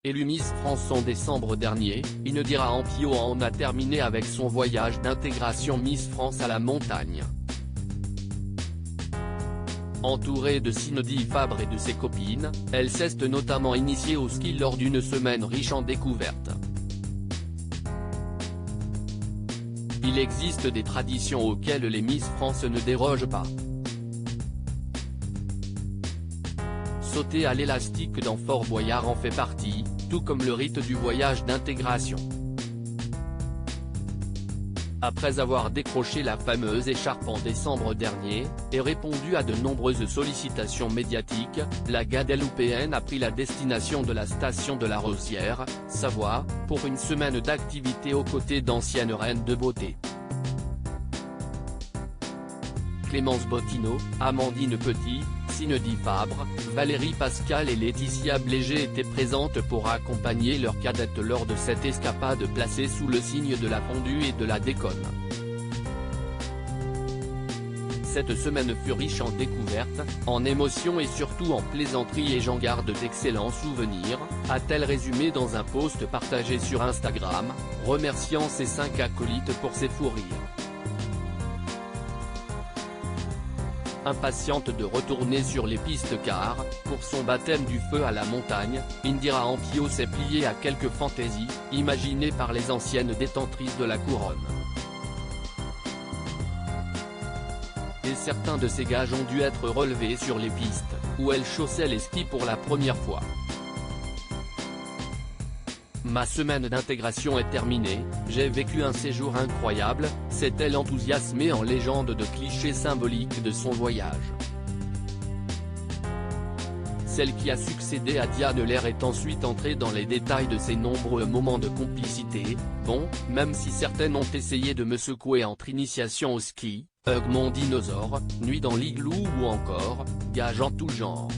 Élue Miss France en décembre dernier, Indira Ampio en a terminé avec son voyage d'intégration Miss France à la montagne. Entourée de Cindy Fabre et de ses copines, elle s'est notamment initiée au ski lors d'une semaine riche en découvertes. Il existe des traditions auxquelles les Miss France ne dérogent pas. Sauter à l'élastique dans Fort Boyard en fait partie, tout comme le rite du voyage d'intégration. Après avoir décroché la fameuse écharpe en décembre dernier, et répondu à de nombreuses sollicitations médiatiques, la Guadeloupéenne a pris la destination de la station de la Rosière, Savoie, pour une semaine d'activité aux côtés d'anciennes reines de beauté. Clémence Bottineau, Amandine Petit, Cindy Fabre, Valérie Pascal et Laetitia Bléger étaient présentes pour accompagner leur cadette lors de cette escapade placée sous le signe de la fondue et de la déconne. Cette semaine fut riche en découvertes, en émotions et surtout en plaisanteries et j'en garde d'excellents souvenirs, a-t-elle résumé dans un post partagé sur Instagram, remerciant ses 5 acolytes pour ses fous rires. Impatiente de retourner sur les pistes car, pour son baptême du feu à la montagne, Indira Ampio s'est pliée à quelques fantaisies, imaginées par les anciennes détentrices de la couronne. Et certains de ces gages ont dû être relevés sur les pistes, où elle chaussait les skis pour la première fois. Ma semaine d'intégration est terminée, j'ai vécu un séjour incroyable, s'est-elle enthousiasmée en légende de clichés symboliques de son voyage. Celle qui a succédé à Diane Lair est ensuite entrée dans les détails de ses nombreux moments de complicité, bon, même si certaines ont essayé de me secouer entre initiation au ski, hug mon dinosaure, nuit dans l'igloo ou encore, gages en tout genre.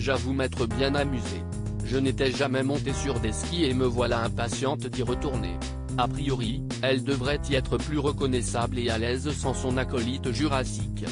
J'avoue m'être bien amusé. Je n'étais jamais monté sur des skis et me voilà impatiente d'y retourner. A priori, elle devrait y être plus reconnaissable et à l'aise sans son acolyte jurassique.